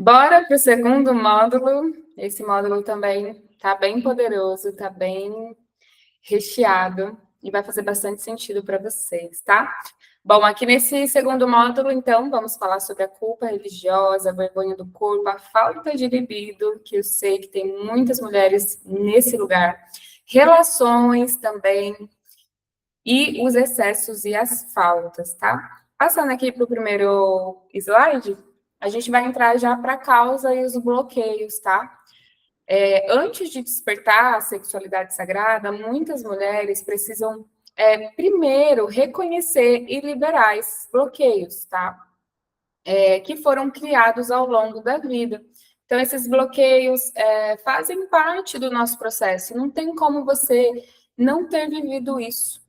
Bora para o segundo módulo. Esse módulo também está bem poderoso, está bem recheado e vai fazer bastante sentido para vocês, tá? Bom, aqui nesse segundo módulo, então, vamos falar sobre a culpa religiosa, a vergonha do corpo, a falta de libido, que eu sei que tem muitas mulheres nesse lugar, relações também, e os excessos e as faltas, tá? Passando aqui para o primeiro slide, a gente vai entrar já para a causa e os bloqueios, tá? Antes de despertar a sexualidade sagrada, muitas mulheres precisam, primeiro, reconhecer e liberar esses bloqueios, tá? Que foram criados ao longo da vida. Então, esses bloqueios fazem parte do nosso processo. Não tem como você não ter vivido isso.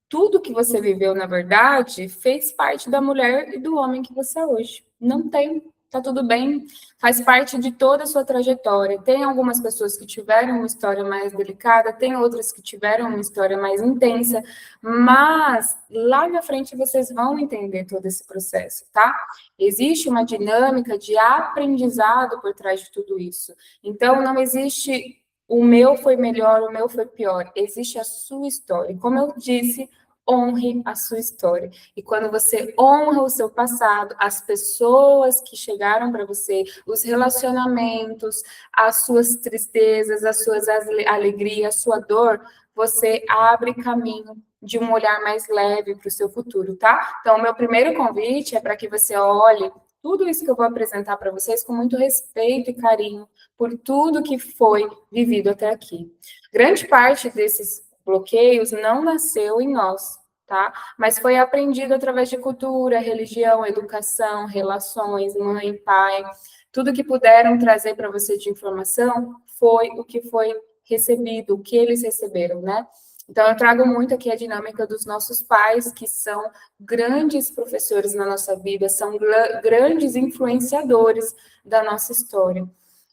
Tudo que você viveu, na verdade, fez parte da mulher e do homem que você é hoje. Não tem, tá tudo bem, faz parte de toda a sua trajetória. Tem algumas pessoas que tiveram uma história mais delicada, tem outras que tiveram uma história mais intensa, mas lá na frente vocês vão entender todo esse processo, tá? Existe uma dinâmica de aprendizado por trás de tudo isso. Então, não existe o meu foi melhor, o meu foi pior. Existe a sua história. Como eu disse, honre a sua história. E quando você honra o seu passado, as pessoas que chegaram para você, os relacionamentos, as suas tristezas, as suas alegrias, a sua dor, você abre caminho de um olhar mais leve para o seu futuro, tá? Então, o meu primeiro convite é para que você olhe tudo isso que eu vou apresentar para vocês com muito respeito e carinho por tudo que foi vivido até aqui. Grande parte desses bloqueios não nasceu em nós, tá? Mas foi aprendido através de cultura, religião, educação, relações, mãe, pai, tudo que puderam trazer para você de informação foi o que foi recebido, o que eles receberam, né? Então, eu trago muito aqui a dinâmica dos nossos pais, que são grandes professores na nossa vida, são grandes influenciadores da nossa história.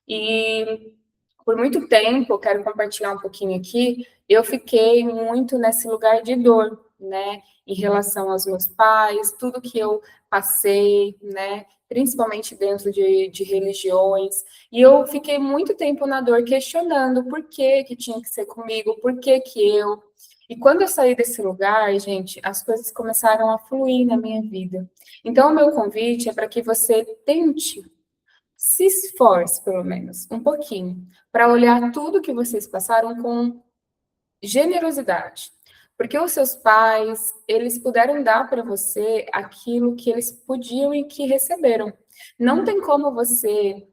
E por muito tempo, eu quero compartilhar um pouquinho aqui, eu fiquei muito nesse lugar de dor, né, em relação aos meus pais, tudo que eu passei, né, principalmente dentro de religiões, e eu fiquei muito tempo na dor questionando por que que tinha que ser comigo, por que que eu. E quando eu saí desse lugar, gente, as coisas começaram a fluir na minha vida. Então, o meu convite é para que você tente, se esforce, pelo menos, um pouquinho, para olhar tudo que vocês passaram com generosidade. Porque os seus pais, eles puderam dar para você aquilo que eles podiam e que receberam. Não tem como você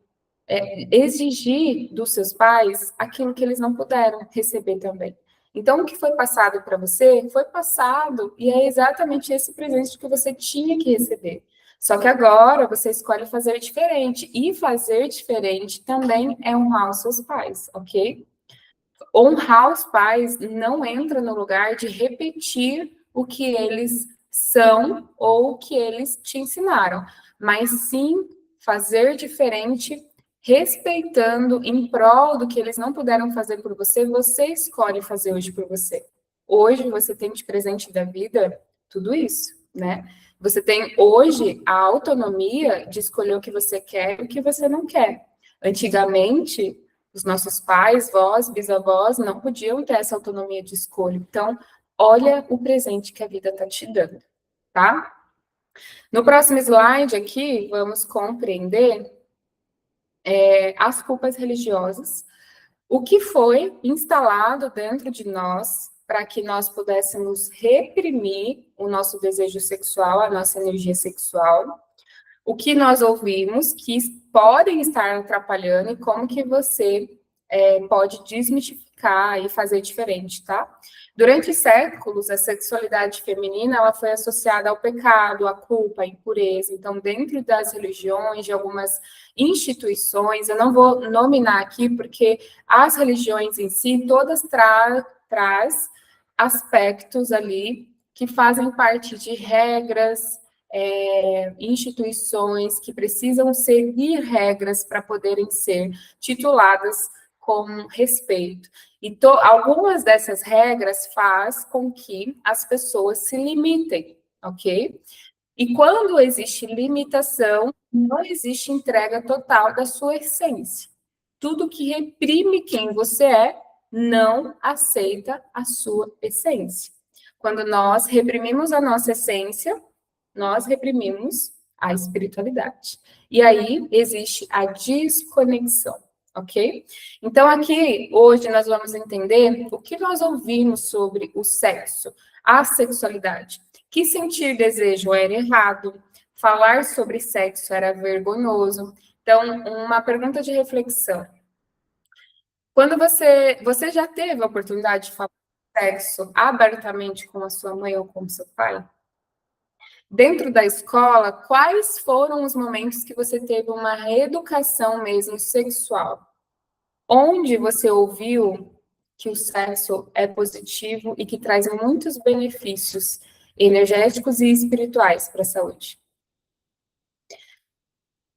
exigir dos seus pais aquilo que eles não puderam receber também. Então, o que foi passado para você, foi passado, e é exatamente esse presente que você tinha que receber. Só que agora você escolhe fazer diferente, e fazer diferente também é honrar os seus pais, ok? Honrar os pais não entra no lugar de repetir o que eles são ou o que eles te ensinaram, mas sim fazer diferente, respeitando em prol do que eles não puderam fazer por você, você escolhe fazer hoje por você. Hoje você tem de presente da vida tudo isso, né? Você tem hoje a autonomia de escolher o que você quer e o que você não quer. Antigamente, os nossos pais, vós, bisavós, não podiam ter essa autonomia de escolha. Então, olha o presente que a vida está te dando, tá? No próximo slide aqui, vamos compreender as culpas religiosas, o que foi instalado dentro de nós para que nós pudéssemos reprimir o nosso desejo sexual, a nossa energia sexual, o que nós ouvimos que podem estar atrapalhando e como que você pode desmistificar e fazer diferente, tá? Durante séculos, a sexualidade feminina ela foi associada ao pecado, à culpa, à impureza. Então, dentro das religiões, de algumas instituições, eu não vou nominar aqui porque as religiões em si todas traz aspectos ali que fazem parte de regras, instituições que precisam seguir regras para poderem ser tituladas com respeito. E algumas dessas regras faz com que as pessoas se limitem, ok? E quando existe limitação, não existe entrega total da sua essência. Tudo que reprime quem você é não aceita a sua essência. Quando nós reprimimos a nossa essência, nós reprimimos a espiritualidade. E aí existe a desconexão, ok? Então, aqui, hoje, nós vamos entender o que nós ouvimos sobre o sexo, a sexualidade. Que sentir desejo era errado, falar sobre sexo era vergonhoso. Então, uma pergunta de reflexão. Quando você já teve a oportunidade de falar de sexo abertamente com a sua mãe ou com o seu pai? Dentro da escola, quais foram os momentos que você teve uma reeducação mesmo sexual? Onde você ouviu que o sexo é positivo e que traz muitos benefícios energéticos e espirituais para a saúde?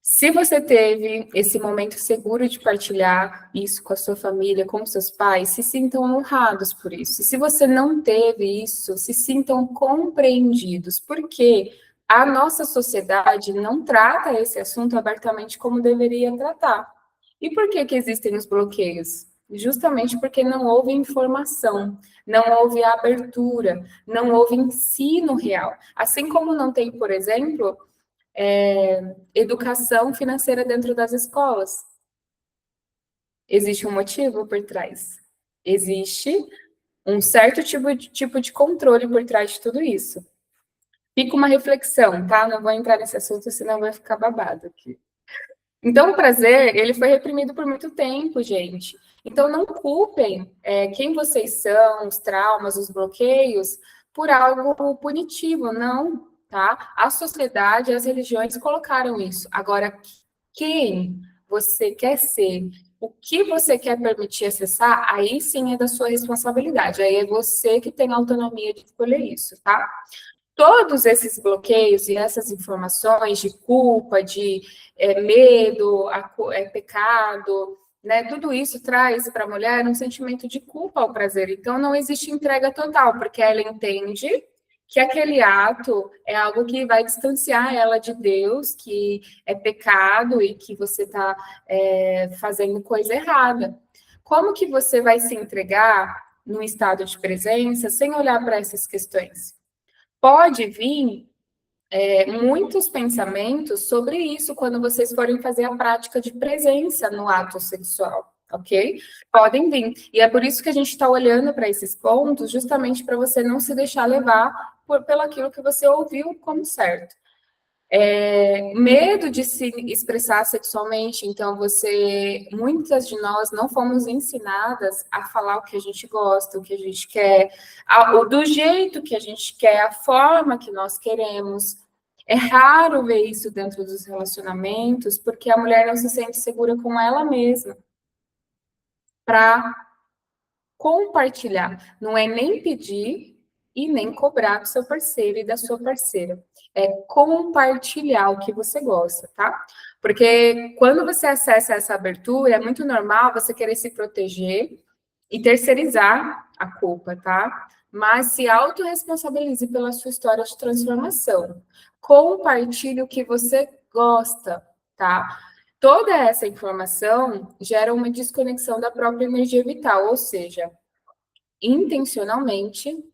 Se você teve esse momento seguro de partilhar isso com a sua família, com seus pais, se sintam honrados por isso. E se você não teve isso, se sintam compreendidos, porque a nossa sociedade não trata esse assunto abertamente como deveria tratar. E por que que existem os bloqueios? Justamente porque não houve informação, não houve abertura, não houve ensino real. Assim como não tem, por exemplo, educação financeira dentro das escolas. Existe um motivo por trás. Existe um certo tipo de controle por trás de tudo isso. Fica uma reflexão, tá? Não vou entrar nesse assunto, senão vai ficar babado aqui. Então, o prazer, ele foi reprimido por muito tempo, gente. Então, não culpem quem vocês são, os traumas, os bloqueios, por algo punitivo, não, tá? A sociedade, as religiões colocaram isso. Agora, quem você quer ser, o que você quer permitir acessar, aí sim é da sua responsabilidade. Aí é você que tem a autonomia de escolher isso, tá? Todos esses bloqueios e essas informações de culpa, de medo, pecado, né? Tudo isso traz para a mulher um sentimento de culpa ao prazer. Então, não existe entrega total, porque ela entende que aquele ato é algo que vai distanciar ela de Deus, que é pecado e que você está fazendo coisa errada. Como que você vai se entregar num estado de presença sem olhar para essas questões? Pode vir muitos pensamentos sobre isso quando vocês forem fazer a prática de presença no ato sexual, ok? Podem vir. E é por isso que a gente está olhando para esses pontos, justamente para você não se deixar levar pelo aquilo que você ouviu como certo. Medo de se expressar sexualmente, então muitas de nós não fomos ensinadas a falar o que a gente gosta, o que a gente quer, do jeito que a gente quer, a forma que nós queremos. É raro ver isso dentro dos relacionamentos, porque a mulher não se sente segura com ela mesma para compartilhar. Não é nem pedir e nem cobrar do seu parceiro e da sua parceira. É compartilhar o que você gosta, tá? Porque quando você acessa essa abertura, é muito normal você querer se proteger e terceirizar a culpa, tá? Mas se autorresponsabilize pela sua história de transformação. Compartilhe o que você gosta, tá? Toda essa informação gera uma desconexão da própria energia vital, ou seja, intencionalmente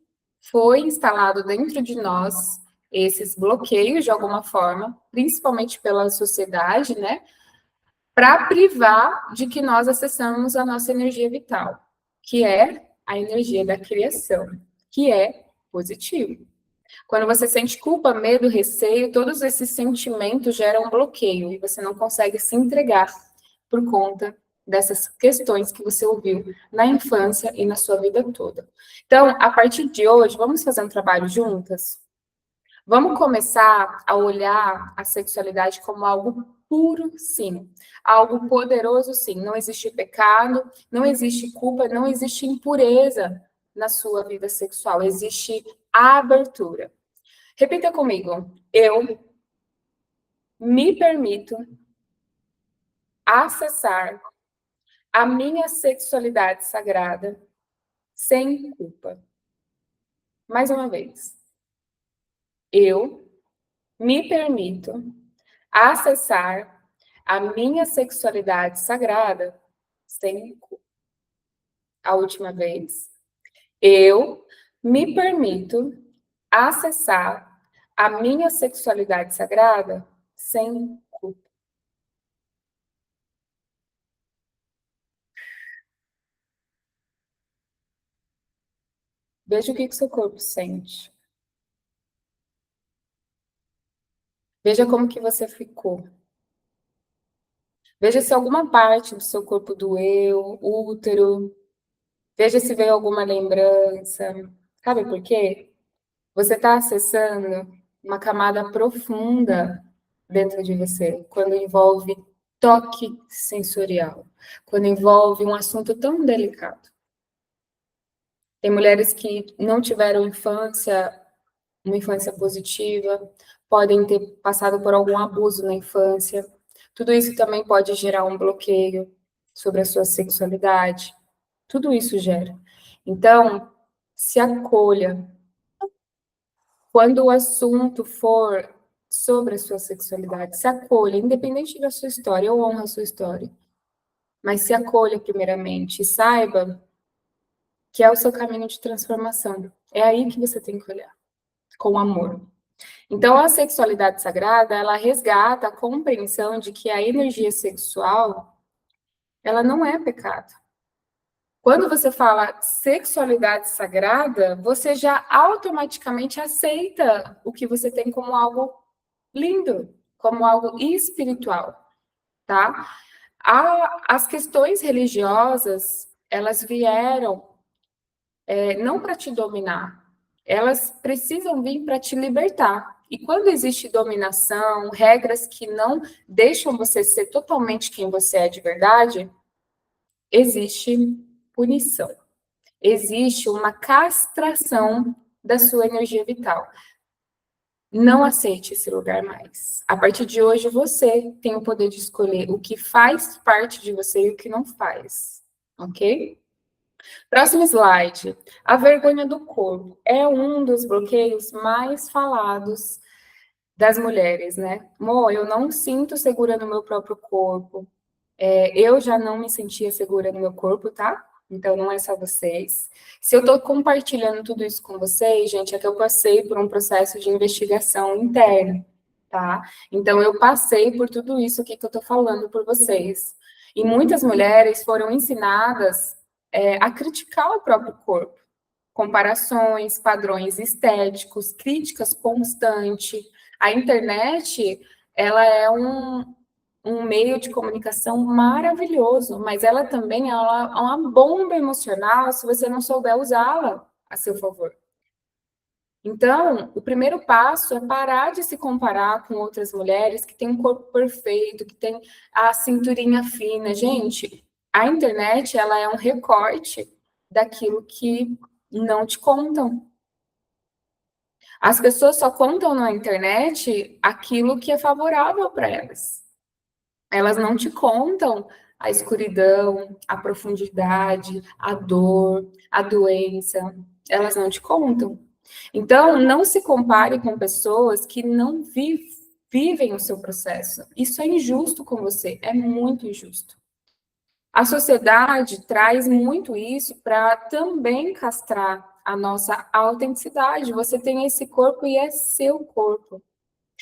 foi instalado dentro de nós esses bloqueios de alguma forma, principalmente pela sociedade, né, para privar de que nós acessamos a nossa energia vital, que é a energia da criação, que é positivo. Quando você sente culpa, medo, receio, todos esses sentimentos geram um bloqueio e você não consegue se entregar por conta dessas questões que você ouviu na infância e na sua vida toda. Então, a partir de hoje, vamos fazer um trabalho juntas? Vamos começar a olhar a sexualidade como algo puro, sim. Algo poderoso, sim. Não existe pecado, não existe culpa, não existe impureza na sua vida sexual. Existe abertura. Repita comigo. Eu me permito acessar a minha sexualidade sagrada sem culpa. Mais uma vez. Eu me permito acessar a minha sexualidade sagrada sem culpa. A última vez. Eu me permito acessar a minha sexualidade sagrada sem culpa. Veja o que seu corpo sente. Veja como que você ficou. Veja se alguma parte do seu corpo doeu, útero. Veja se veio alguma lembrança. Sabe por quê? Você está acessando uma camada profunda dentro de você, quando envolve toque sensorial, quando envolve um assunto tão delicado. Tem mulheres que não tiveram infância, uma infância positiva, podem ter passado por algum abuso na infância. Tudo isso também pode gerar um bloqueio sobre a sua sexualidade. Tudo isso gera. Então, se acolha. Quando o assunto for sobre a sua sexualidade, se acolha, independente da sua história, eu honro a sua história, mas se acolha primeiramente e saiba que é o seu caminho de transformação. É aí que você tem que olhar, com amor. Então, a sexualidade sagrada, ela resgata a compreensão de que a energia sexual, ela não é pecado. Quando você fala sexualidade sagrada, você já automaticamente aceita o que você tem como algo lindo, como algo espiritual, tá? As questões religiosas, elas vieram não para te dominar, elas precisam vir para te libertar. E quando existe dominação, regras que não deixam você ser totalmente quem você é de verdade, existe punição. Existe uma castração da sua energia vital. Não aceite esse lugar mais. A partir de hoje, você tem o poder de escolher o que faz parte de você e o que não faz. Ok? Próximo slide. A vergonha do corpo é um dos bloqueios mais falados das mulheres, né? Mo, eu não sinto segura no meu próprio corpo. Eu já não me sentia segura no meu corpo, tá? Então não é só vocês. Se eu tô compartilhando tudo isso com vocês, gente, é que eu passei por um processo de investigação interna, tá? Então eu passei por tudo isso aqui que eu tô falando por vocês. E muitas mulheres foram ensinadas a criticar o próprio corpo. Comparações, padrões estéticos, críticas constantes. A internet, ela é um meio de comunicação maravilhoso, mas ela também é uma bomba emocional se você não souber usá-la a seu favor. Então, o primeiro passo é parar de se comparar com outras mulheres que têm um corpo perfeito, que têm a cinturinha fina. Gente, a internet, ela é um recorte daquilo que não te contam. As pessoas só contam na internet aquilo que é favorável para elas. Elas não te contam a escuridão, a profundidade, a dor, a doença. Elas não te contam. Então, não se compare com pessoas que não vivem o seu processo. Isso é injusto com você, é muito injusto. A sociedade traz muito isso para também castrar a nossa autenticidade. Você tem esse corpo e é seu corpo.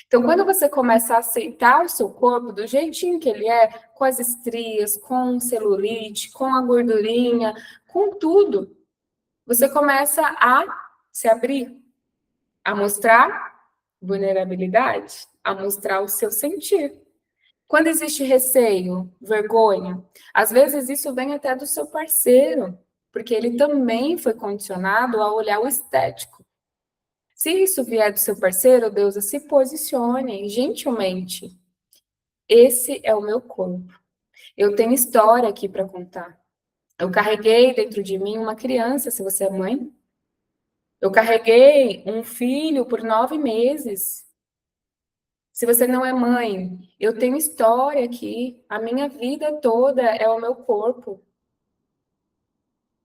Então, quando você começa a aceitar o seu corpo do jeitinho que ele é, com as estrias, com celulite, com a gordurinha, com tudo, você começa a se abrir, a mostrar vulnerabilidade, a mostrar o seu sentir. Quando existe receio, vergonha, às vezes isso vem até do seu parceiro, porque ele também foi condicionado a olhar o estético. Se isso vier do seu parceiro, Deus, se posicione gentilmente. Esse é o meu corpo. Eu tenho história aqui para contar. Eu carreguei dentro de mim uma criança, se você é mãe. Eu carreguei um filho por 9 meses. Se você não é mãe, eu tenho história aqui. A minha vida toda é o meu corpo.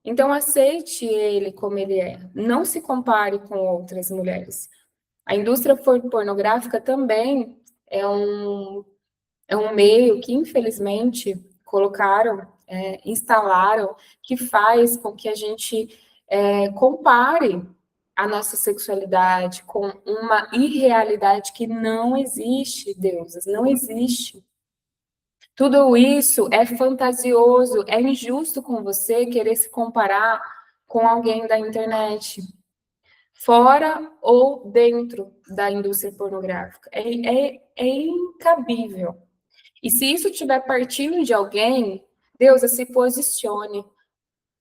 Então aceite ele como ele é. Não se compare com outras mulheres. A indústria pornográfica também é um meio que, infelizmente, colocaram, instalaram, que faz com que a gente compare a nossa sexualidade com uma irrealidade que não existe, deusas, não existe. Tudo isso é fantasioso, é injusto com você querer se comparar com alguém da internet, fora ou dentro da indústria pornográfica. É incabível. E se isso estiver partindo de alguém, Deus, se posicione.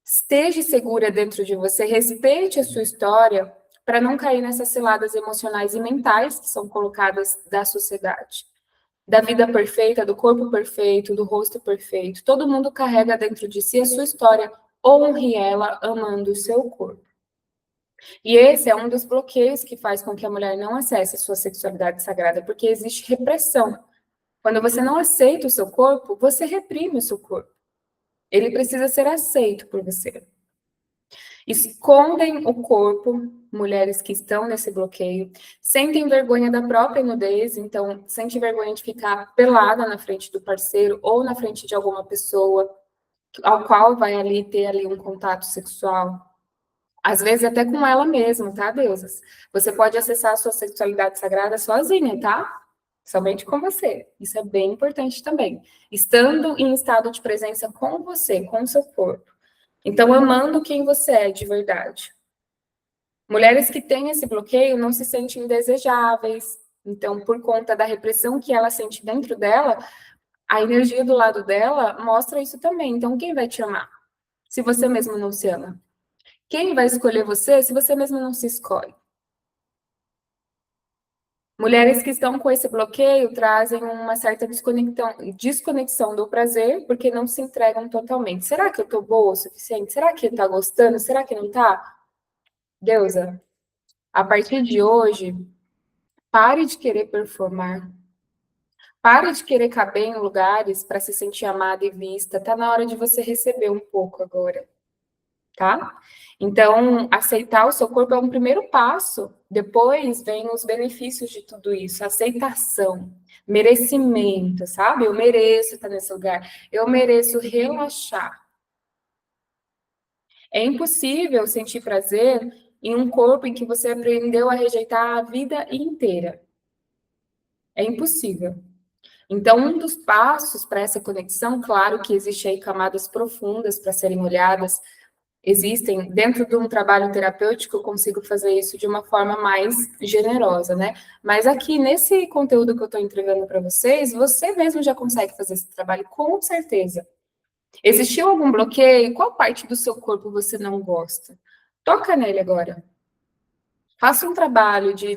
Esteja segura dentro de você, respeite a sua história para não cair nessas ciladas emocionais e mentais que são colocadas da sociedade. Da vida perfeita, do corpo perfeito, do rosto perfeito. Todo mundo carrega dentro de si a sua história. Honre ela amando o seu corpo. E esse é um dos bloqueios que faz com que a mulher não acesse a sua sexualidade sagrada, porque existe repressão. Quando você não aceita o seu corpo, você reprime o seu corpo. Ele precisa ser aceito por você. Escondem o corpo, mulheres que estão nesse bloqueio, sentem vergonha da própria nudez, então sente vergonha de ficar pelada na frente do parceiro ou na frente de alguma pessoa ao qual vai ali ter ali um contato sexual. Às vezes até com ela mesma, tá, deusas? Você pode acessar a sua sexualidade sagrada sozinha, tá? Somente com você. Isso é bem importante também. Estando em estado de presença com você, com o seu corpo. Então, amando quem você é de verdade. Mulheres que têm esse bloqueio não se sentem desejáveis. Então, por conta da repressão que ela sente dentro dela, a energia do lado dela mostra isso também. Então, quem vai te amar? Se você mesmo não se ama. Quem vai escolher você se você mesmo não se escolhe? Mulheres que estão com esse bloqueio trazem uma certa desconexão do prazer, porque não se entregam totalmente. Será que eu tô boa o suficiente? Será que tá gostando? Será que não tá? Deusa, a partir de hoje, pare de querer performar. Pare de querer caber em lugares para se sentir amada e vista. Tá na hora de você receber um pouco agora, tá? Então, aceitar o seu corpo é um primeiro passo. Depois vem os benefícios de tudo isso, aceitação, merecimento, sabe? Eu mereço estar nesse lugar. Eu mereço relaxar. É impossível sentir prazer em um corpo em que você aprendeu a rejeitar a vida inteira. É impossível. Então, um dos passos para essa conexão, claro que existe aí camadas profundas para serem olhadas, existem, dentro de um trabalho terapêutico, eu consigo fazer isso de uma forma mais generosa, né? Mas aqui, nesse conteúdo que eu estou entregando para vocês, você mesmo já consegue fazer esse trabalho, com certeza. Existiu algum bloqueio? Qual parte do seu corpo você não gosta? Toca nele agora. Faça um trabalho de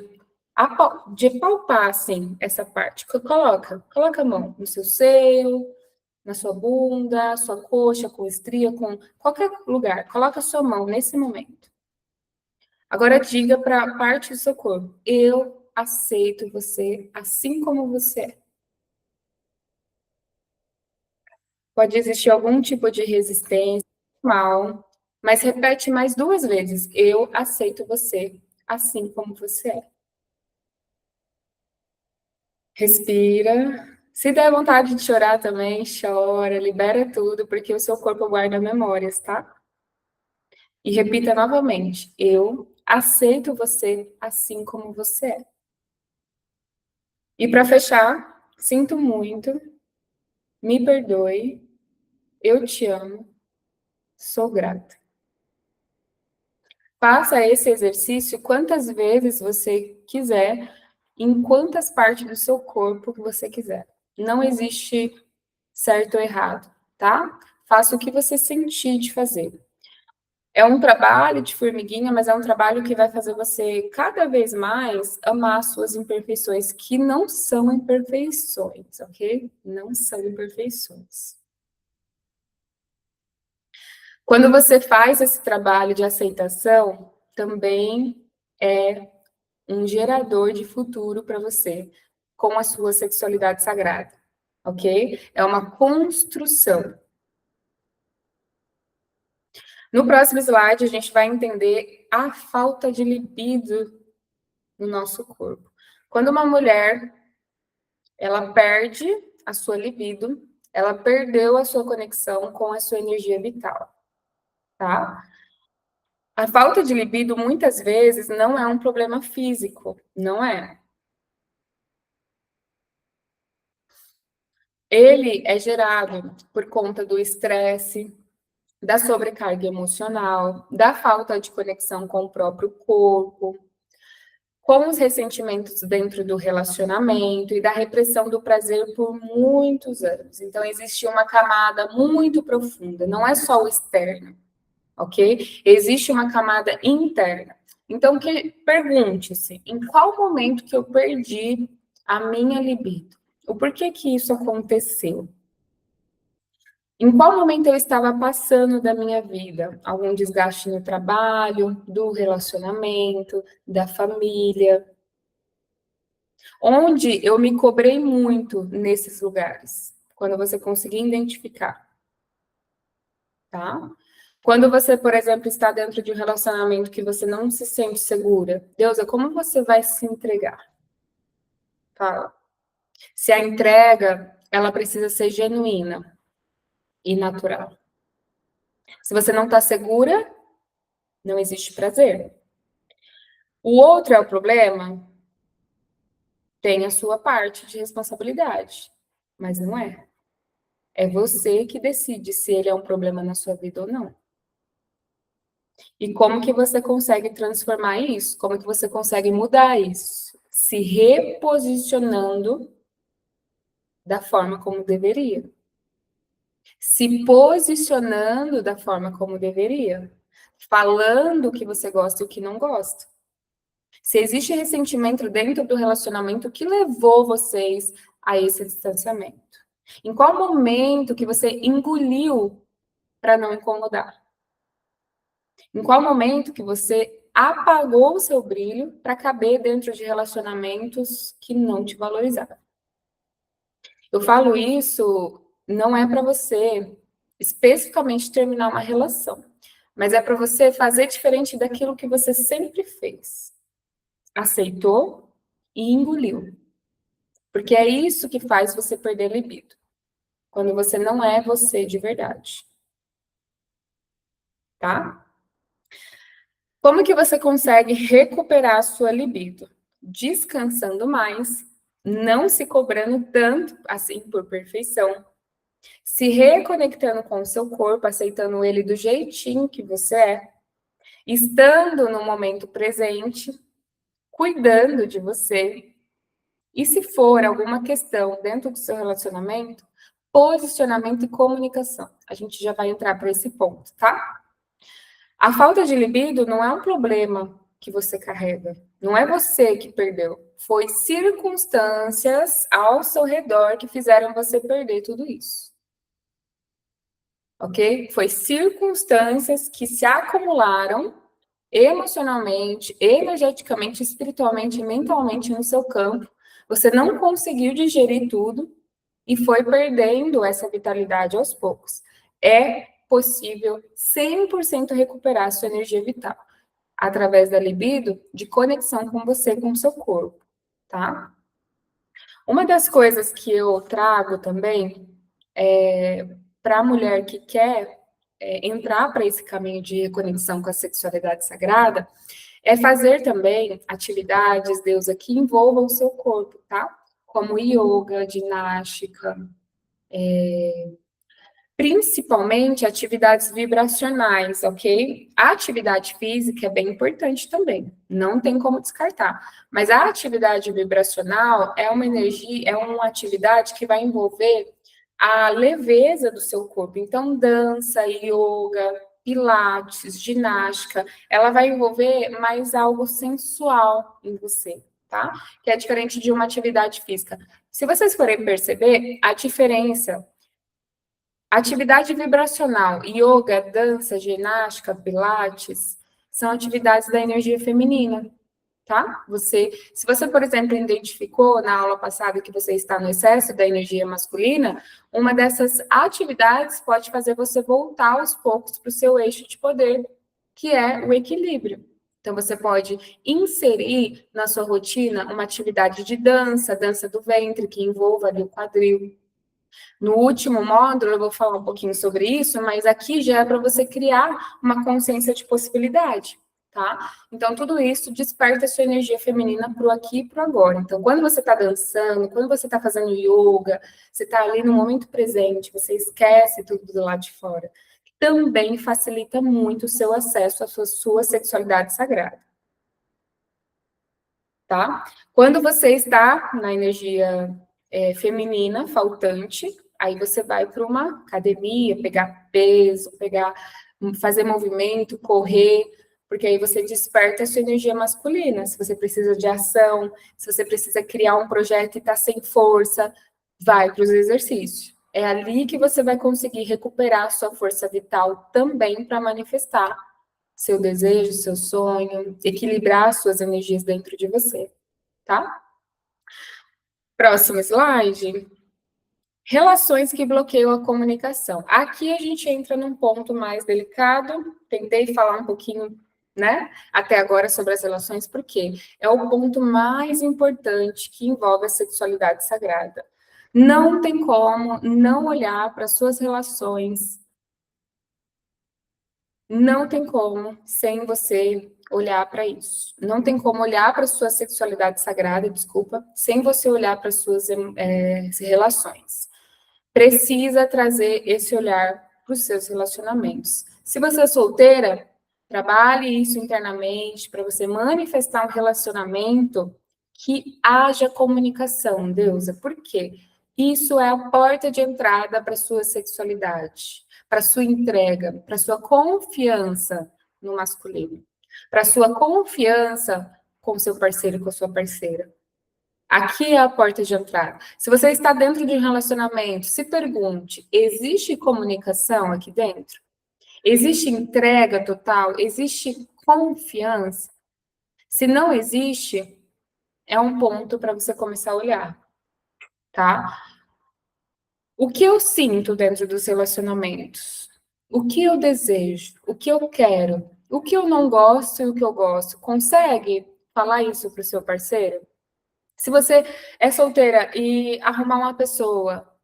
palpar, assim, essa parte. Coloca a mão no seu seio, na sua bunda, sua coxa, com estria, com qualquer lugar. Coloca a sua mão nesse momento. Agora diga para a parte do seu corpo: eu aceito você assim como você é. Pode existir algum tipo de resistência, mal, mas repete mais 2 vezes: eu aceito você assim como você é. Respira. Se der vontade de chorar também, chora, libera tudo, porque o seu corpo guarda memórias, tá? E repita novamente: eu aceito você assim como você é. E para fechar, sinto muito, me perdoe, eu te amo, sou grata. Faça esse exercício quantas vezes você quiser, em quantas partes do seu corpo que você quiser. Não existe certo ou errado, tá? Faça o que você sentir de fazer. É um trabalho de formiguinha, mas é um trabalho que vai fazer você cada vez mais amar suas imperfeições, que não são imperfeições, ok? Não são imperfeições. Quando você faz esse trabalho de aceitação, também é um gerador de futuro para você com a sua sexualidade sagrada, ok? É uma construção. No próximo slide, a gente vai entender a falta de libido no nosso corpo. Quando uma mulher, ela perde a sua libido, ela perdeu a sua conexão com a sua energia vital, tá? A falta de libido, muitas vezes, não é um problema físico, não é. Ele é gerado por conta do estresse, da sobrecarga emocional, da falta de conexão com o próprio corpo, com os ressentimentos dentro do relacionamento e da repressão do prazer por muitos anos. Então, existe uma camada muito profunda, não é só o externo, ok? Existe uma camada interna. Então, pergunte-se, em qual momento que eu perdi a minha libido? O porquê que isso aconteceu? Em qual momento eu estava passando da minha vida? Algum desgaste no trabalho, do relacionamento, da família? Onde eu me cobrei muito nesses lugares? Quando você conseguir identificar, tá? Quando você, por exemplo, está dentro de um relacionamento que você não se sente segura, Deusa, como você vai se entregar? Fala. Se a entrega, ela precisa ser genuína e natural. Se você não está segura, não existe prazer. O outro é o problema? Tem a sua parte de responsabilidade, mas não é. É você que decide se ele é um problema na sua vida ou não. E como que você consegue transformar isso? Como que você consegue mudar isso? Se reposicionando da forma como deveria. Se posicionando da forma como deveria. Falando o que você gosta e o que não gosta. Se existe ressentimento dentro do relacionamento, o que levou vocês a esse distanciamento? Em qual momento que você engoliu para não incomodar? Em qual momento que você apagou o seu brilho para caber dentro de relacionamentos que não te valorizaram? Eu falo isso não é para você especificamente terminar uma relação, mas é para você fazer diferente daquilo que você sempre fez. Aceitou e engoliu. Porque é isso que faz você perder libido. Quando você não é você de verdade. Tá? Como que você consegue recuperar a sua libido? Descansando mais, não se cobrando tanto assim por perfeição, se reconectando com o seu corpo, aceitando ele do jeitinho que você é, estando no momento presente, cuidando de você. E se for alguma questão dentro do seu relacionamento, posicionamento e comunicação. A gente já vai entrar para esse ponto, tá? A falta de libido não é um problema que você carrega. Não é você que perdeu. Foi circunstâncias ao seu redor que fizeram você perder tudo isso. Ok? Foi circunstâncias que se acumularam emocionalmente, energeticamente, espiritualmente e mentalmente no seu campo. Você não conseguiu digerir tudo e foi perdendo essa vitalidade aos poucos. É possível 100% recuperar a sua energia vital através da libido, de conexão com você, com o seu corpo, tá? Uma das coisas que eu trago também para a mulher que quer entrar para esse caminho de conexão com a sexualidade sagrada é fazer também atividades, deusa, que envolvam o seu corpo, tá? Como yoga, ginástica, principalmente atividades vibracionais, ok? A atividade física é bem importante também, não tem como descartar. Mas a atividade vibracional é uma energia, é uma atividade que vai envolver a leveza do seu corpo. Então, dança, yoga, pilates, ginástica, ela vai envolver mais algo sensual em você, tá? Que é diferente de uma atividade física. Se vocês forem perceber, a diferença atividade vibracional, yoga, dança, ginástica, pilates, são atividades da energia feminina, tá? Se você, por exemplo, identificou na aula passada que você está no excesso da energia masculina, uma dessas atividades pode fazer você voltar aos poucos para o seu eixo de poder, que é o equilíbrio. Então, você pode inserir na sua rotina uma atividade de dança, dança do ventre, que envolva ali o quadril. No último módulo, eu vou falar um pouquinho sobre isso, mas aqui já é para você criar uma consciência de possibilidade, tá? Então, tudo isso desperta a sua energia feminina para o aqui e para o agora. Então, quando você está dançando, quando você está fazendo yoga, você está ali no momento presente, você esquece tudo do lado de fora. Também facilita muito o seu acesso à sua sexualidade sagrada, tá? Quando você está na energia feminina, faltante, aí você vai para uma academia, pegar peso, fazer movimento, correr, porque aí você desperta a sua energia masculina. Se você precisa de ação, se você precisa criar um projeto e está sem força, vai para os exercícios. É ali que você vai conseguir recuperar a sua força vital também para manifestar seu desejo, seu sonho, equilibrar suas energias dentro de você, tá? Próximo slide. Relações que bloqueiam a comunicação. Aqui a gente entra num ponto mais delicado. Tentei falar um pouquinho, né, até agora sobre as relações, porque é o ponto mais importante que envolve a sexualidade sagrada. Não tem como não olhar para suas relações. Não tem como sem você olhar para isso. Não tem como olhar para a sua sexualidade sagrada, desculpa, sem você olhar para as suas relações. Precisa trazer esse olhar para os seus relacionamentos. Se você é solteira, trabalhe isso internamente para você manifestar um relacionamento que haja comunicação, deusa. Por quê? Isso é a porta de entrada para a sua sexualidade, para a sua entrega, para a sua confiança no masculino, para a sua confiança com seu parceiro e com a sua parceira. Aqui é a porta de entrada. Se você está dentro de um relacionamento, se pergunte: existe comunicação aqui dentro? Existe entrega total? Existe confiança? Se não existe, é um ponto para você começar a olhar, tá? O que eu sinto dentro dos relacionamentos? O que eu desejo? O que eu quero? O que eu não gosto e o que eu gosto? Consegue falar isso para o seu parceiro? Se você é solteira e arrumar uma pessoa,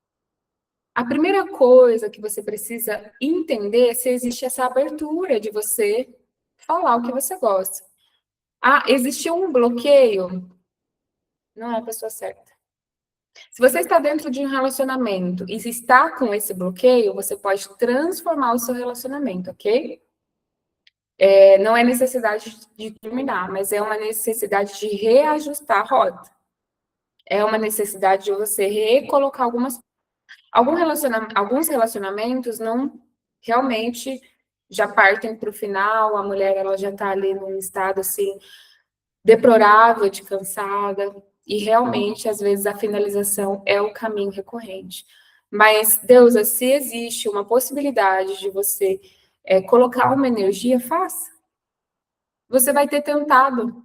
a primeira coisa que você precisa entender é se existe essa abertura de você falar o que você gosta. Ah, existiu um bloqueio? Não é a pessoa certa. Se você está dentro de um relacionamento e está com esse bloqueio, você pode transformar o seu relacionamento, ok? Não é necessidade de terminar, mas é uma necessidade de reajustar a rota. É uma necessidade de você recolocar alguns relacionamentos não realmente já partem para o final, a mulher ela já está ali num estado assim deplorável de cansada, e realmente, às vezes, a finalização é o caminho recorrente. Mas, Deusa, se existe uma possibilidade de você colocar uma energia, faça. Você vai ter tentado,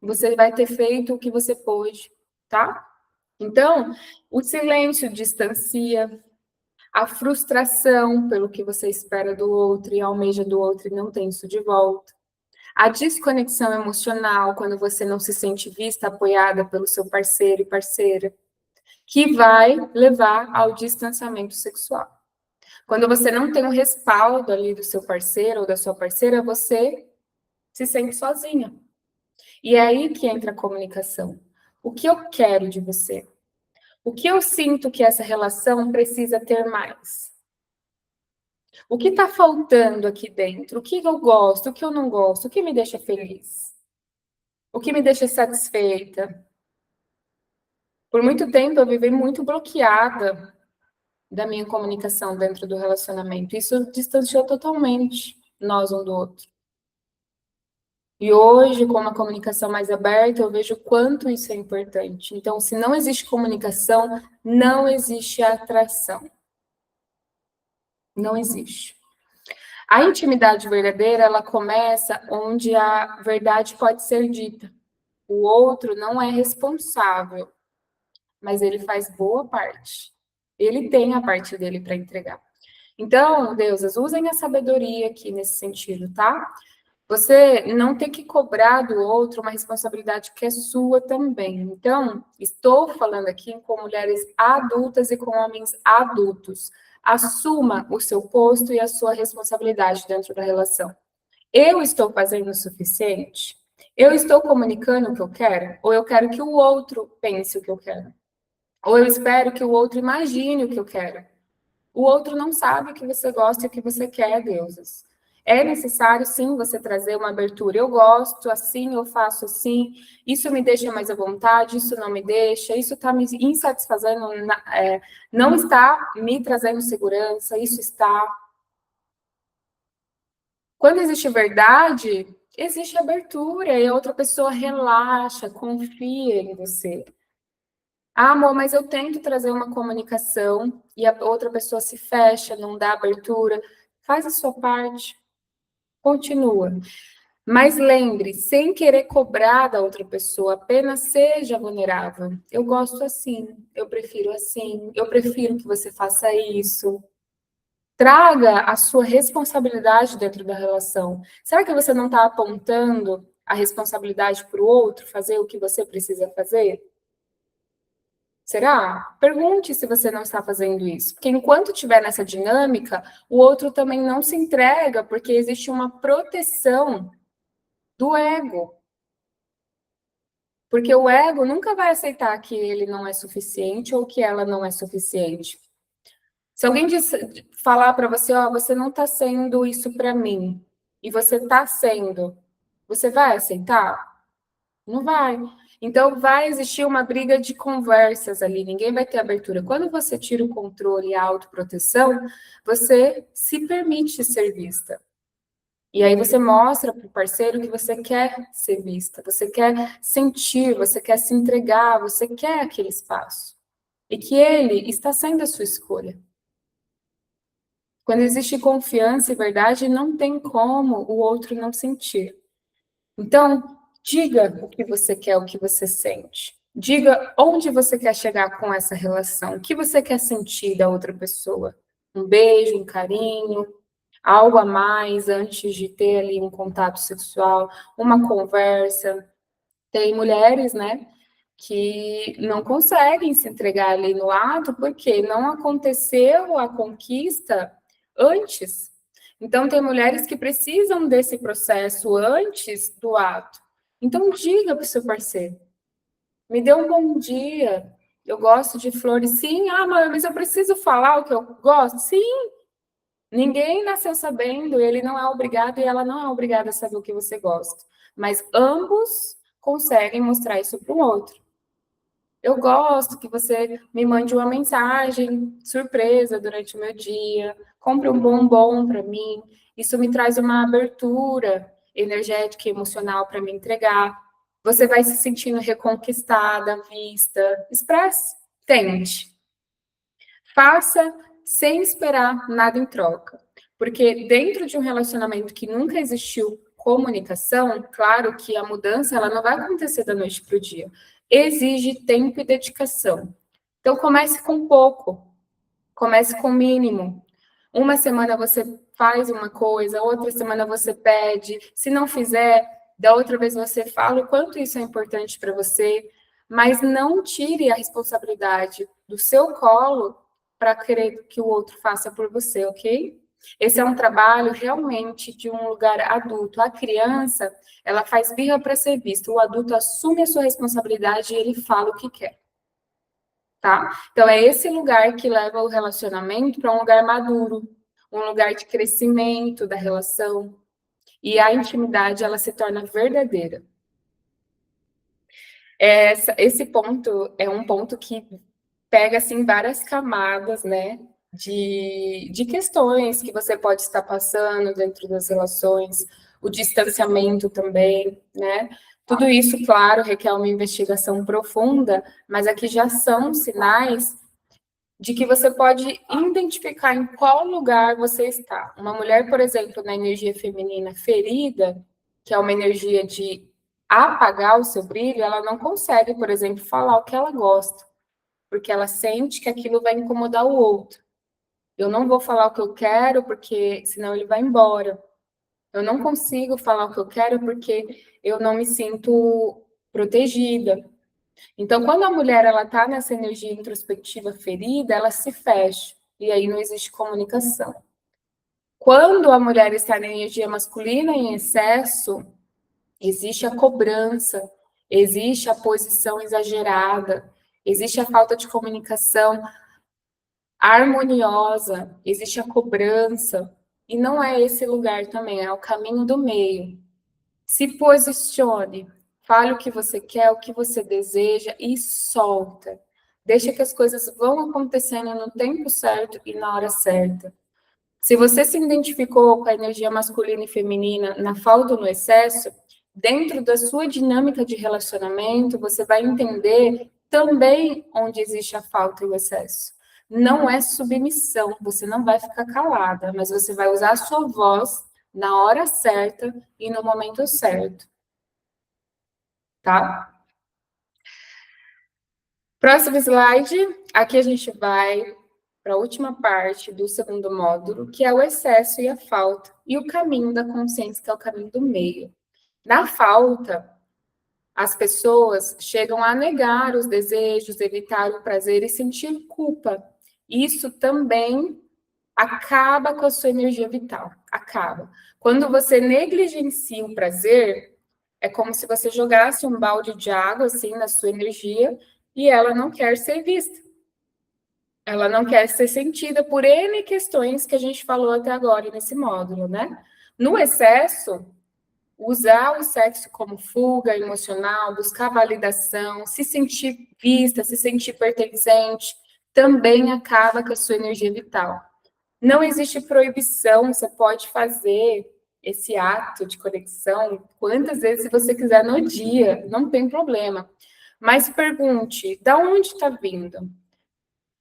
você vai ter feito o que você pôde, tá? Então, o silêncio distancia, a frustração pelo que você espera do outro e almeja do outro e não tem isso de volta. A desconexão emocional, quando você não se sente vista, apoiada pelo seu parceiro e parceira, que vai levar ao distanciamento sexual. Quando você não tem o respaldo ali do seu parceiro ou da sua parceira, você se sente sozinha. E é aí que entra a comunicação. O que eu quero de você? O que eu sinto que essa relação precisa ter mais? O que está faltando aqui dentro? O que eu gosto? O que eu não gosto? O que me deixa feliz? O que me deixa satisfeita? Por muito tempo eu vivi muito bloqueada da minha comunicação dentro do relacionamento. Isso distanciou totalmente nós um do outro. E hoje, com uma comunicação mais aberta, eu vejo o quanto isso é importante. Então, se não existe comunicação, não existe atração. Não existe. A intimidade verdadeira, ela começa onde a verdade pode ser dita. O outro não é responsável, mas ele faz boa parte. Ele tem a parte dele para entregar. Então, deusas, usem a sabedoria aqui nesse sentido, tá? Você não tem que cobrar do outro uma responsabilidade que é sua também. Então, estou falando aqui com mulheres adultas e com homens adultos. Assuma o seu posto e a sua responsabilidade dentro da relação. Eu estou fazendo o suficiente? Eu estou comunicando o que eu quero? Ou eu quero que o outro pense o que eu quero? Ou eu espero que o outro imagine o que eu quero? O outro não sabe o que você gosta e o que você quer, deusas. É necessário, sim, você trazer uma abertura. Eu gosto assim, eu faço assim, isso me deixa mais à vontade, isso não me deixa, isso está me insatisfazendo, não está me trazendo segurança, isso está. Quando existe verdade, existe abertura e a outra pessoa relaxa, confia em você. Ah, amor, mas eu tento trazer uma comunicação e a outra pessoa se fecha, não dá abertura. Faz a sua parte, continua. Mas lembre, sem querer cobrar da outra pessoa, apenas seja vulnerável. Eu gosto assim, eu prefiro que você faça isso. Traga a sua responsabilidade dentro da relação. Será que você não está apontando a responsabilidade para o outro fazer o que você precisa fazer? Será? Pergunte se você não está fazendo isso. Porque enquanto estiver nessa dinâmica, o outro também não se entrega, porque existe uma proteção do ego. Porque o ego nunca vai aceitar que ele não é suficiente ou que ela não é suficiente. Se alguém falar para você, ó, você não está sendo isso para mim, e você está sendo, você vai aceitar? Não vai. Então, vai existir uma briga de conversas ali, ninguém vai ter abertura. Quando você tira o controle e a autoproteção, você se permite ser vista. E aí você mostra para o parceiro que você quer ser vista, você quer sentir, você quer se entregar, você quer aquele espaço. E que ele está sendo a sua escolha. Quando existe confiança e verdade, não tem como o outro não sentir. Então, diga o que você quer, o que você sente. Diga onde você quer chegar com essa relação, o que você quer sentir da outra pessoa. Um beijo, um carinho, algo a mais antes de ter ali um contato sexual, uma conversa. Tem mulheres, né, que não conseguem se entregar ali no ato porque não aconteceu a conquista antes. Então, tem mulheres que precisam desse processo antes do ato. Então, diga para o seu parceiro: me dê um bom dia. Eu gosto de flores. Sim, mas eu preciso falar o que eu gosto? Sim, ninguém nasceu sabendo, ele não é obrigado e ela não é obrigada a saber o que você gosta. Mas ambos conseguem mostrar isso para o outro. Eu gosto que você me mande uma mensagem surpresa durante o meu dia, compre um bombom para mim. Isso me traz uma abertura energética e emocional para me entregar. Você vai se sentindo reconquistada, vista. Expresse, tente. Faça sem esperar nada em troca. Porque dentro de um relacionamento que nunca existiu comunicação, claro que a mudança ela não vai acontecer da noite para o dia. Exige tempo e dedicação. Então comece com pouco, comece com o mínimo. Uma semana você faz uma coisa, outra semana você pede. Se não fizer, da outra vez você fala o quanto isso é importante para você, mas não tire a responsabilidade do seu colo para querer que o outro faça por você, ok? Esse é um trabalho realmente de um lugar adulto. A criança, ela faz birra para ser vista. O adulto assume a sua responsabilidade e ele fala o que quer, tá? Então, é esse lugar que leva o relacionamento para um lugar maduro, um lugar de crescimento da relação. E a intimidade, ela se torna verdadeira. Esse ponto é um ponto que pega, assim, várias camadas, né? De questões que você pode estar passando dentro das relações, o distanciamento também, né? Tudo isso, claro, requer uma investigação profunda, mas aqui já são sinais de que você pode identificar em qual lugar você está. Uma mulher, por exemplo, na energia feminina ferida, que é uma energia de apagar o seu brilho, ela não consegue, por exemplo, falar o que ela gosta, porque ela sente que aquilo vai incomodar o outro. Eu não vou falar o que eu quero, porque senão ele vai embora. Eu não consigo falar o que eu quero porque eu não me sinto protegida. Então, quando a mulher ela está nessa energia introspectiva ferida, ela se fecha e aí não existe comunicação. Quando a mulher está na energia masculina em excesso, existe a cobrança, existe a posição exagerada, existe a falta de comunicação harmoniosa, existe a cobrança, e não é esse lugar também, é o caminho do meio. Se posicione, fale o que você quer, o que você deseja e solta. Deixa que as coisas vão acontecendo no tempo certo e na hora certa. Se você se identificou com a energia masculina e feminina na falta ou no excesso, dentro da sua dinâmica de relacionamento, você vai entender também onde existe a falta e o excesso. Não é submissão, você não vai ficar calada, mas você vai usar a sua voz na hora certa e no momento certo, tá? Próximo slide, aqui a gente vai para a última parte do segundo módulo, que é o excesso e a falta, e o caminho da consciência, que é o caminho do meio. Na falta, as pessoas chegam a negar os desejos, evitar o prazer e sentir culpa. Isso também acaba com a sua energia vital. Acaba. Quando você negligencia o prazer, é como se você jogasse um balde de água assim na sua energia e ela não quer ser vista. Ela não quer ser sentida por N questões que a gente falou até agora nesse módulo, né? No excesso, usar o sexo como fuga emocional, buscar validação, se sentir vista, se sentir pertencente, também acaba com a sua energia vital. Não existe proibição, você pode fazer esse ato de conexão quantas vezes você quiser no dia, não tem problema. Mas pergunte, da onde está vindo?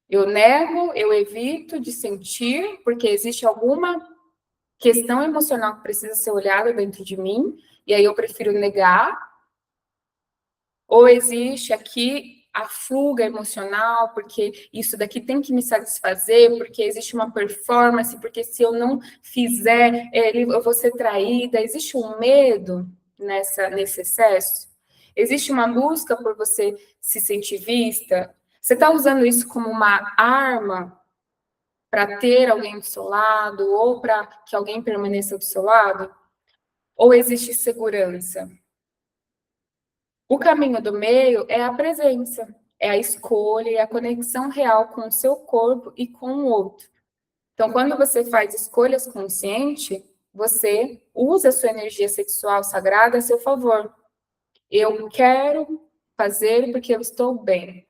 Eu nego, eu evito de sentir, porque existe alguma questão emocional que precisa ser olhada dentro de mim, e aí eu prefiro negar, ou existe aqui a fuga emocional, porque isso daqui tem que me satisfazer, porque existe uma performance, porque se eu não fizer, eu vou ser traída. Existe um medo nesse excesso? Existe uma busca por você se sentir vista? Você está usando isso como uma arma para ter alguém do seu lado, ou para que alguém permaneça do seu lado? Ou existe segurança? O caminho do meio é a presença, é a escolha e a conexão real com o seu corpo e com o outro. Então, quando você faz escolhas conscientes, você usa a sua energia sexual sagrada a seu favor. Eu quero fazer porque eu estou bem.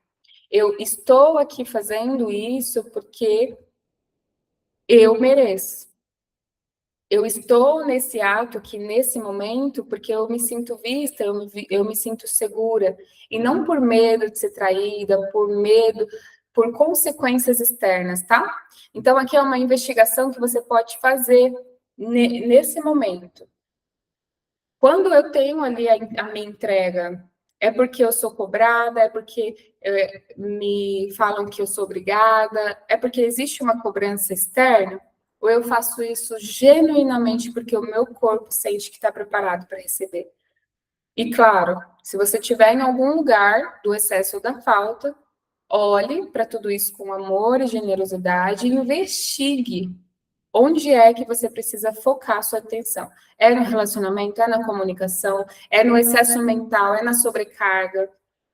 Eu estou aqui fazendo isso porque eu mereço. Eu estou nesse ato aqui, nesse momento, porque eu me sinto vista, eu me sinto segura. E não por medo de ser traída, por medo, por consequências externas, tá? Então, aqui é uma investigação que você pode fazer nesse momento. Quando eu tenho ali a minha entrega, é porque eu sou cobrada, é porque me falam que eu sou obrigada, é porque existe uma cobrança externa, ou eu faço isso genuinamente porque o meu corpo sente que está preparado para receber. E claro, se você estiver em algum lugar do excesso ou da falta, olhe para tudo isso com amor e generosidade e investigue onde é que você precisa focar a sua atenção. É no relacionamento, é na comunicação, é no excesso mental, é na sobrecarga.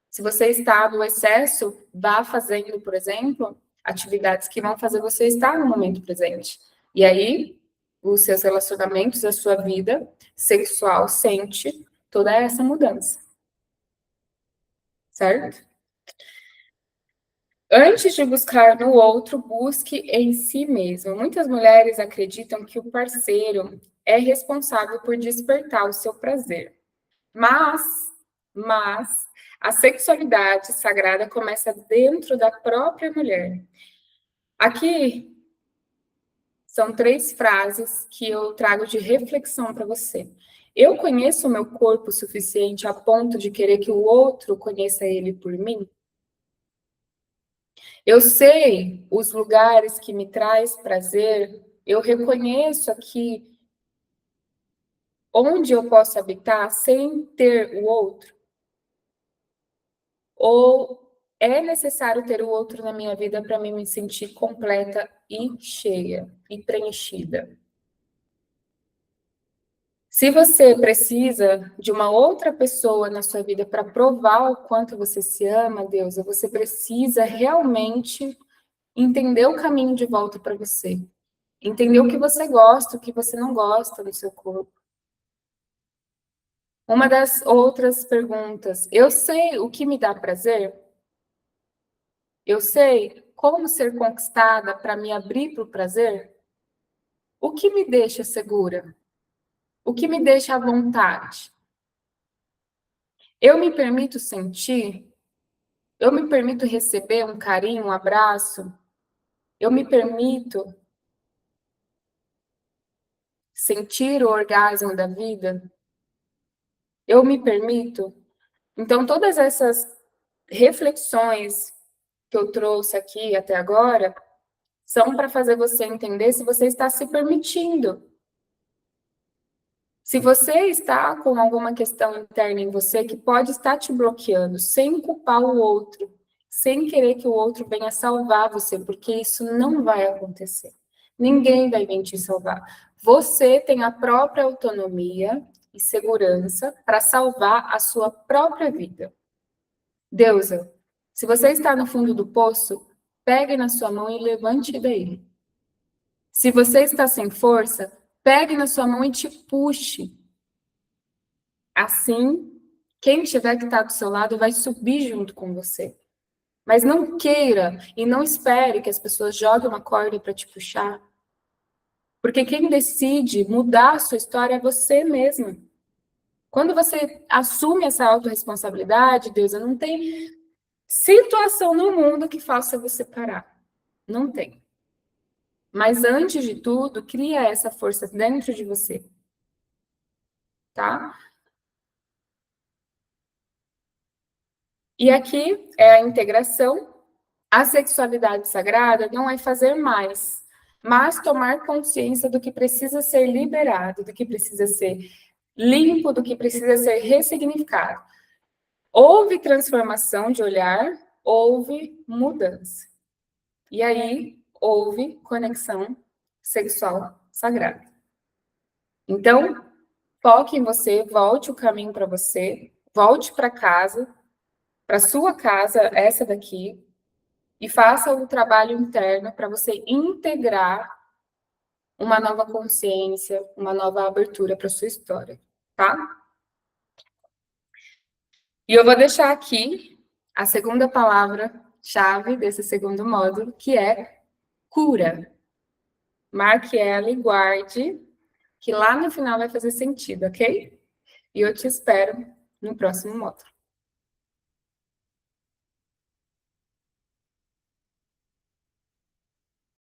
Se você está no excesso, vá fazendo, por exemplo, atividades que vão fazer você estar no momento presente. E aí, os seus relacionamentos, a sua vida sexual sente toda essa mudança. Certo? Antes de buscar no outro, busque em si mesmo. Muitas mulheres acreditam que o parceiro é responsável por despertar o seu prazer. Mas, mas, a sexualidade sagrada começa dentro da própria mulher. Aqui são 3 frases que eu trago de reflexão para você. Eu conheço o meu corpo o suficiente a ponto de querer que o outro conheça ele por mim? Eu sei os lugares que me traz prazer, eu reconheço aqui onde eu posso habitar sem ter o outro? Ou é necessário ter o outro na minha vida para mim me sentir completa e cheia e preenchida? Se você precisa de uma outra pessoa na sua vida para provar o quanto você se ama, Deusa, você precisa realmente entender o caminho de volta para você. Entender o que você gosta, o que você não gosta do seu corpo. Uma das outras perguntas, eu sei o que me dá prazer? Eu sei como ser conquistada para me abrir para o prazer? O que me deixa segura? O que me deixa à vontade? Eu me permito sentir? Eu me permito receber um carinho, um abraço? Eu me permito sentir o orgasmo da vida? Eu me permito? Então, todas essas reflexões que eu trouxe aqui até agora são para fazer você entender se você está se permitindo. Se você está com alguma questão interna em você que pode estar te bloqueando, sem culpar o outro, sem querer que o outro venha salvar você, porque isso não vai acontecer. Ninguém vai vir te salvar. Você tem a própria autonomia e segurança para salvar a sua própria vida. Deusa, se você está no fundo do poço, pegue na sua mão e levante daí. Se você está sem força, pegue na sua mão e te puxe. Assim, quem tiver que estar do seu lado vai subir junto com você. Mas não queira e não espere que as pessoas joguem uma corda para te puxar. Porque quem decide mudar a sua história é você mesma. Quando você assume essa autorresponsabilidade, Deus, não tem situação no mundo que faça você parar. Não tem. Mas antes de tudo, cria essa força dentro de você. Tá? E aqui é a integração. A sexualidade sagrada não é fazer mais, mas tomar consciência do que precisa ser liberado, do que precisa ser limpo, do que precisa ser ressignificado. Houve transformação de olhar, houve mudança. E aí houve conexão sexual sagrada. Então, foque em você, volte o caminho para você, volte para casa, para sua casa, essa daqui, e faça o trabalho interno para você integrar uma nova consciência, uma nova abertura para sua história, tá? E eu vou deixar aqui a segunda palavra-chave desse segundo módulo, que é cura. Marque ela e guarde, que lá no final vai fazer sentido, ok? E eu te espero no próximo módulo.